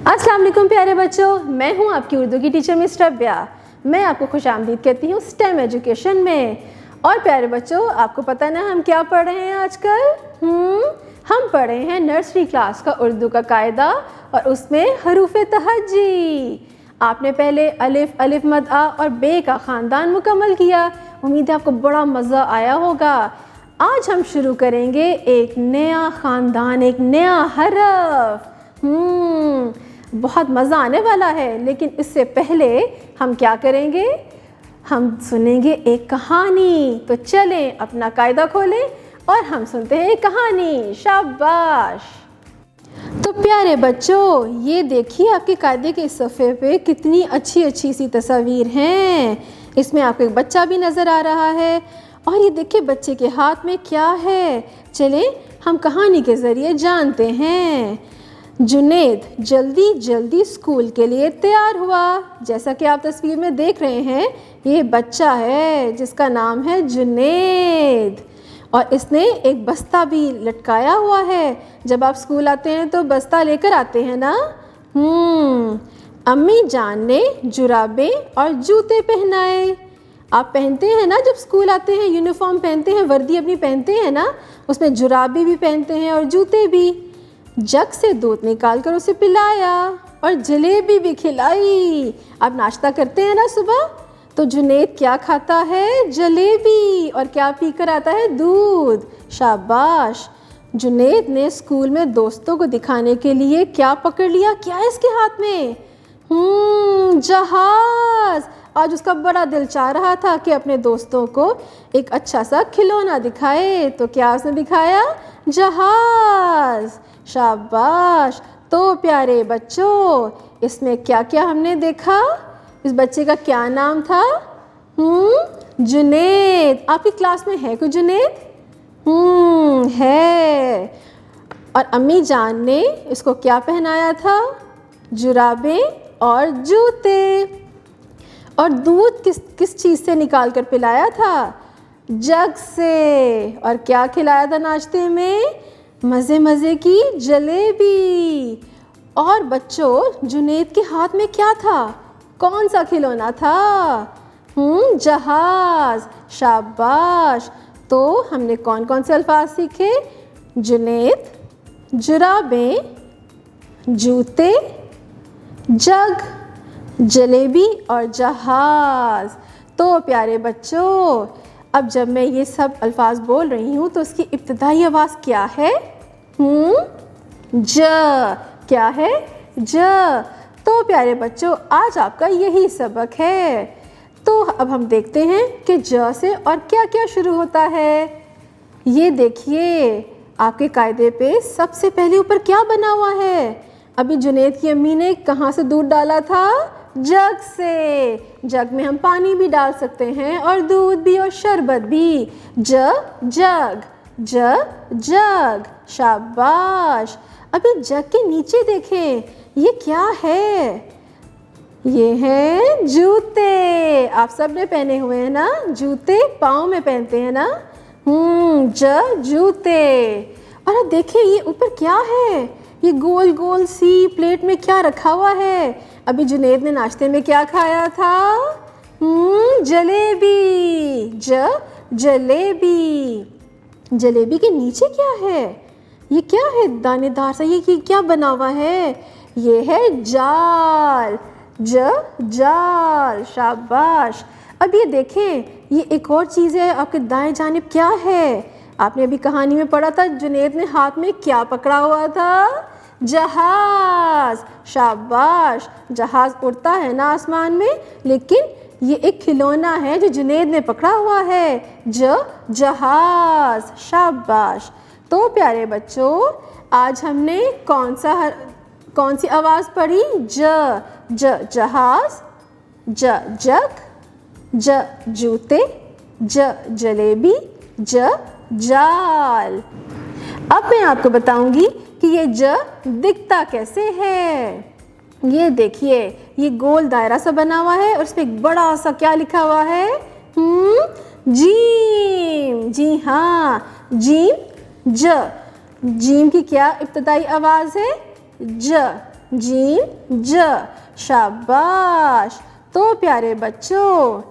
अस्सलाम वालेकुम प्यारे बच्चों, मैं हूं आपकी उर्दू की टीचर मिस रब्या। मैं आपको खुशामदीद कहती हूं स्टेम एजुकेशन में। और प्यारे बच्चों, आपको पता ना हम क्या पढ़ रहे हैं आजकल? हम पढ़ रहे हैं नर्सरी क्लास का उर्दू का कायदा और उसमें हरूफ तहज्जी। आपने पहले अलिफ, अलिफ मद आ और बे का ख़ानदान मुकम्मल किया। उम्मीद है आपको बड़ा मज़ा आया होगा। आज हम शुरू करेंगे एक नया ख़ानदान, एक नया हरफ। बहुत मज़ा आने वाला है, लेकिन इससे पहले हम क्या करेंगे? हम सुनेंगे एक कहानी। तो चलें अपना कायदा खोलें और हम सुनते हैं एक कहानी। शाबाश। तो प्यारे बच्चों, ये देखिए आपके कायदे के सफ़े पे कितनी अच्छी अच्छी सी तस्वीर हैं। इसमें आपको एक बच्चा भी नज़र आ रहा है और ये देखिए बच्चे के हाथ में क्या है। चलें हम कहानी के ज़रिए जानते हैं। जुनैद जल्दी जल्दी स्कूल के लिए तैयार हुआ। जैसा कि आप तस्वीर में देख रहे हैं, ये बच्चा है जिसका नाम है जुनैद और इसने एक बस्ता भी लटकाया हुआ है। जब आप स्कूल आते हैं तो बस्ता लेकर आते हैं ना। अम्मी जान ने जुराबें और जूते पहनाए। आप पहनते हैं ना, जब स्कूल आते हैं यूनिफॉर्म पहनते हैं, वर्दी अपनी पहनते हैं ना, उसमें जुराबें भी पहनते हैं और जूते भी। जग से दूध निकाल कर उसे पिलाया और जलेबी भी खिलाई। आप नाश्ता करते हैं ना सुबह, तो जुनैद क्या खाता है? जलेबी। और क्या पीकर आता है? दूध। शाबाश। जुनैद ने स्कूल में दोस्तों को दिखाने के लिए क्या पकड़ लिया? क्या है इसके हाथ में? जहाज। आज उसका बड़ा दिल चाह रहा था कि अपने दोस्तों को एक अच्छा सा खिलौना दिखाए। तो क्या उसने दिखाया? जहाज। शाबाश। तो प्यारे बच्चों, इसमें क्या क्या हमने देखा? इस बच्चे का क्या नाम था? जुनैद। आपकी क्लास में है कोई जुनैद? है। और अम्मी जान ने इसको क्या पहनाया था? जुराबें और जूते। और दूध किस चीज़ से निकाल कर पिलाया था? जग से। और क्या खिलाया था नाश्ते में? मज़े मज़े की जलेबी। और बच्चों, जुनैद के हाथ में क्या था? कौन सा खिलौना था? जहाज। शाबाश। तो हमने कौन कौन से अल्फाज सीखे? जुनैद, जुराबें, जूते, जग, जलेबी और जहाज। तो प्यारे बच्चों, अब जब मैं ये सब अल्फाज बोल रही हूँ तो उसकी इब्तिदाई आवाज़ क्या है? ज। क्या है? ज। तो प्यारे बच्चों, आज आपका यही सबक है। तो अब हम देखते हैं कि ज से और क्या क्या शुरू होता है। ये देखिए आपके कायदे पे सबसे पहले ऊपर क्या बना हुआ है? अभी जुनैद की अम्मी ने कहाँ से दूध डाला था? जग से। जग में हम पानी भी डाल सकते हैं और दूध भी और शरबत भी। जग। जग। शाबाश। अभी जग के नीचे देखें, ये क्या है? ये हैं जूते। आप सब ने पहने हुए हैं ना जूते, पाँव में पहनते हैं ना। जूते। और अब देखिए ये ऊपर क्या है? ये गोल गोल सी प्लेट में क्या रखा हुआ है? अभी जुनैद ने नाश्ते में क्या खाया था? जलेबी। जलेबी। जलेबी के नीचे क्या है? ये क्या है? दानेदार सा ये क्या बना हुआ है? ये है जाल। जाल। शाबाश। अब ये देखें, ये एक और चीज़ है आपके दाएं जानिब। क्या है? आपने अभी कहानी में पढ़ा था, जुनैद ने हाथ में क्या पकड़ा हुआ था? जहाज। शाबाश। जहाज उड़ता है ना आसमान में, लेकिन ये एक खिलौना है जो जुनैद ने पकड़ा हुआ है। जहाज। शाबाश। तो प्यारे बच्चों, आज हमने कौन सी आवाज़ पढ़ी? जहाज, जग, जूते, जलेबी, जाल। अब मैं आपको बताऊंगी कि ये ज दिखता कैसे है। ये देखिए, ये गोल दायरा सा बना हुआ है और उस पर एक बड़ा सा क्या लिखा हुआ है? जीम। जी हाँ, जीम। जीम की क्या इब्तिदाई आवाज़ है? जीम ज, शाबाश। तो प्यारे बच्चों,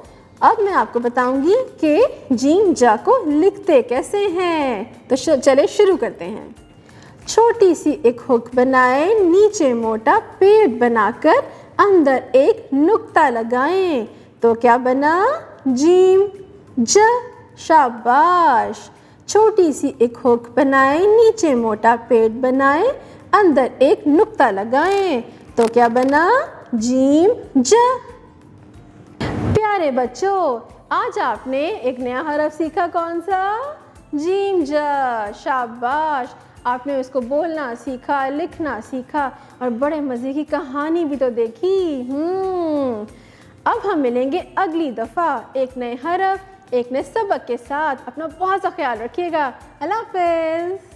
अब मैं आपको बताऊंगी कि जीम ज को लिखते कैसे हैं। तो चले शुरू करते हैं। छोटी सी एक हुक बनाएं, नीचे मोटा पेड़ बनाकर अंदर एक नुक्ता लगाएं। तो क्या बना? जीम ज, शाबाश। छोटी सी एक हुक बनाएं, नीचे मोटा पेड़ बनाएं, अंदर एक नुक्ता लगाएं। तो क्या बना? जीम ज। प्यारे बच्चों, आज आपने एक नया हरफ सीखा। कौन सा? जीम ज, शाबाश। आपने उसको बोलना सीखा, लिखना सीखा और बड़े मज़े की कहानी भी तो देखी। अब हम मिलेंगे अगली दफ़ा एक नए हरफ, एक नए सबक के साथ। अपना बहुत सा ख्याल रखिएगा। अल्लाह हाफ़िज़।